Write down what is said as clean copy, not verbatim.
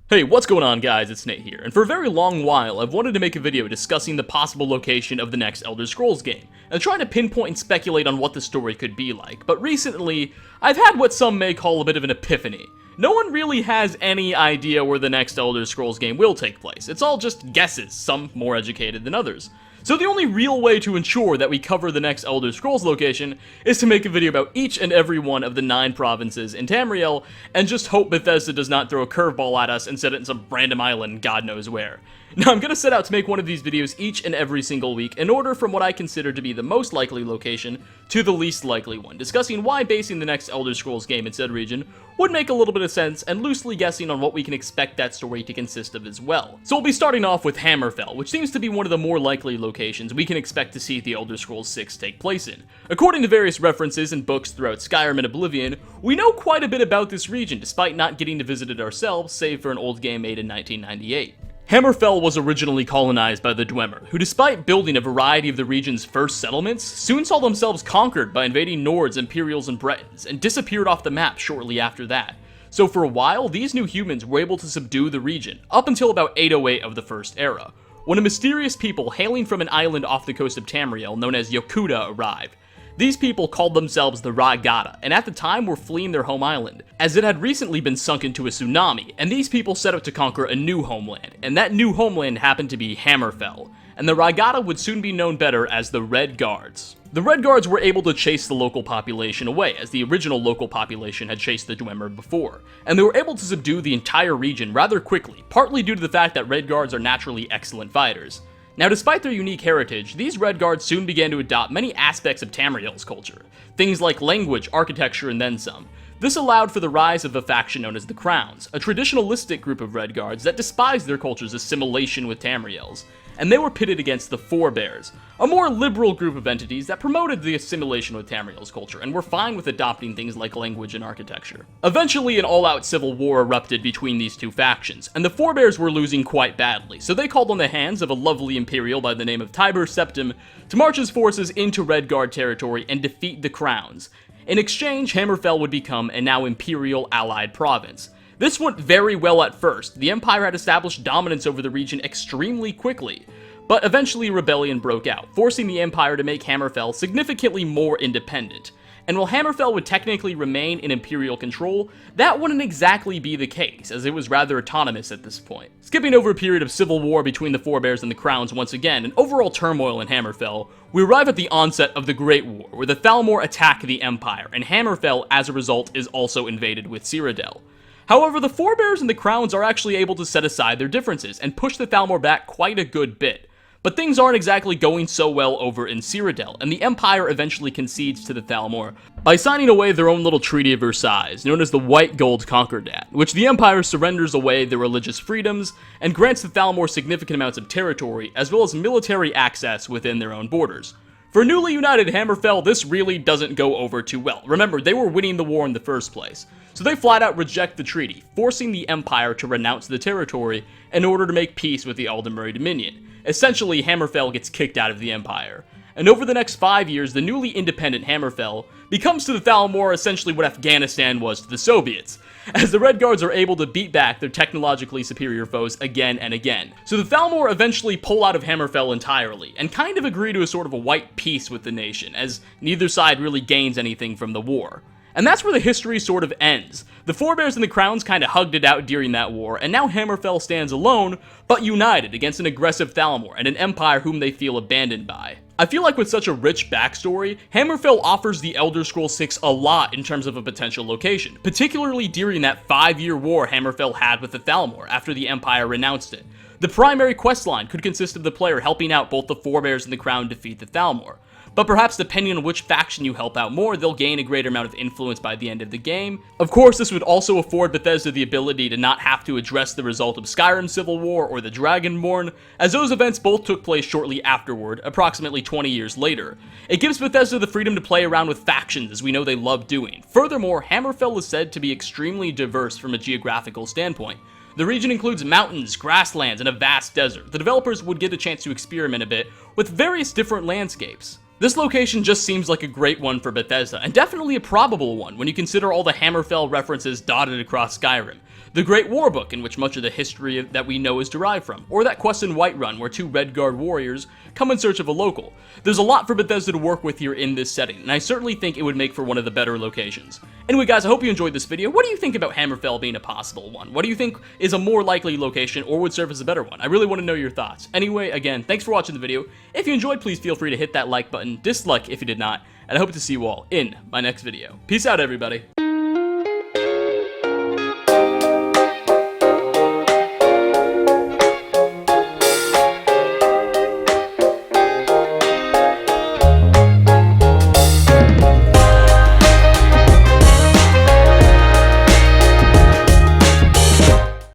Hey, what's going on guys, it's Nate here, and for a very long while I've wanted to make a video discussing the possible location of the next Elder Scrolls game, and trying to pinpoint and speculate on what the story could be like, but recently, I've had what some may call a bit of an epiphany. No one really has any idea where the next Elder Scrolls game will take place, it's all just guesses, some more educated than others. So the only real way to ensure that we cover the next Elder Scrolls location is to make a video about each and every one of the 9 provinces in Tamriel, and just hope Bethesda does not throw a curveball at us and set it in some random island God knows where. Now I'm gonna set out to make one of these videos each and every single week in order from what I consider to be the most likely location to the least likely one, discussing why basing the next Elder Scrolls game in said region would make a little bit of sense, and loosely guessing on what we can expect that story to consist of as well. So we'll be starting off with Hammerfell, which seems to be one of the more likely locations we can expect to see the Elder Scrolls 6 take place in. According to various references and books throughout Skyrim and Oblivion, we know quite a bit about this region despite not getting to visit it ourselves, save for an old game made in 1998. Hammerfell was originally colonized by the Dwemer, who despite building a variety of the region's first settlements, soon saw themselves conquered by invading Nords, Imperials, and Bretons, and disappeared off the map shortly after that. So for a while, these new humans were able to subdue the region, up until about 808 of the First Era, when a mysterious people hailing from an island off the coast of Tamriel known as Yokuda arrived. These people called themselves the Rhaegarda, and at the time were fleeing their home island, as it had recently been sunk into a tsunami, and these people set out to conquer a new homeland, and that new homeland happened to be Hammerfell, and the Rhaegarda would soon be known better as the Red Guards. The Red Guards were able to chase the local population away, as the original local population had chased the Dwemer before, and they were able to subdue the entire region rather quickly, partly due to the fact that Red Guards are naturally excellent fighters. Now, despite their unique heritage, these Red Guards soon began to adopt many aspects of Tamriel's culture, things like language, architecture, and then some. This allowed for the rise of a faction known as the Crowns, a traditionalistic group of Red Guards that despised their culture's assimilation with Tamriel's, and they were pitted against the Forebears, a more liberal group of entities that promoted the assimilation with Tamriel's culture and were fine with adopting things like language and architecture. Eventually, an all-out civil war erupted between these two factions, and the Forebears were losing quite badly, so they called on the hands of a lovely Imperial by the name of Tiber Septim to march his forces into Red Guard territory and defeat the Crowns. In exchange, Hammerfell would become a now Imperial allied province. This went very well at first. The Empire had established dominance over the region extremely quickly, but eventually a rebellion broke out, forcing the Empire to make Hammerfell significantly more independent. And while Hammerfell would technically remain in Imperial control, that wouldn't exactly be the case, as it was rather autonomous at this point. Skipping over a period of civil war between the Forebears and the Crowns once again, and overall turmoil in Hammerfell, we arrive at the onset of the Great War, where the Thalmor attack the Empire, and Hammerfell, as a result, is also invaded with Cyrodiil. However, the Forebears and the Crowns are actually able to set aside their differences and push the Thalmor back quite a good bit. But things aren't exactly going so well over in Cyrodiil, and the Empire eventually concedes to the Thalmor by signing away their own little Treaty of Versailles, known as the White Gold Concordat, which the Empire surrenders away their religious freedoms and grants the Thalmor significant amounts of territory, as well as military access within their own borders. For newly united Hammerfell, this really doesn't go over too well. Remember, they were winning the war in the first place, so they flat out reject the treaty, forcing the Empire to renounce the territory in order to make peace with the Aldemari Dominion. Essentially, Hammerfell gets kicked out of the Empire. And over the next 5 years, the newly independent Hammerfell becomes to the Thalmor essentially what Afghanistan was to the Soviets, as the Red Guards are able to beat back their technologically superior foes again and again. So the Thalmor eventually pull out of Hammerfell entirely, and kind of agree to a sort of a white peace with the nation, as neither side really gains anything from the war. And that's where the history sort of ends. The Forebears and the Crowns kind of hugged it out during that war, and now Hammerfell stands alone, but united against an aggressive Thalmor and an empire whom they feel abandoned by. I feel like with such a rich backstory, Hammerfell offers the Elder Scrolls 6 a lot in terms of a potential location, particularly during that 5-year war Hammerfell had with the Thalmor after the Empire renounced it. The primary questline could consist of the player helping out both the Forebears and the Crown defeat the Thalmor. But perhaps depending on which faction you help out more, they'll gain a greater amount of influence by the end of the game. Of course, this would also afford Bethesda the ability to not have to address the result of Skyrim's Civil War or the Dragonborn, as those events both took place shortly afterward, approximately 20 years later. It gives Bethesda the freedom to play around with factions, as we know they love doing. Furthermore, Hammerfell is said to be extremely diverse from a geographical standpoint. The region includes mountains, grasslands, and a vast desert. The developers would get a chance to experiment a bit with various different landscapes. This location just seems like a great one for Bethesda, and definitely a probable one when you consider all the Hammerfell references dotted across Skyrim. The Great War Book, in which much of the history that we know is derived from, or that quest in Whiterun where two Redguard warriors come in search of a local. There's a lot for Bethesda to work with here in this setting, and I certainly think it would make for one of the better locations. Anyway guys, I hope you enjoyed this video. What do you think about Hammerfell being a possible one? What do you think is a more likely location or would serve as a better one? I really want to know your thoughts. Anyway, again, thanks for watching the video. If you enjoyed, please feel free to hit that like button, dislike if you did not, and I hope to see you all in my next video. Peace out, everybody.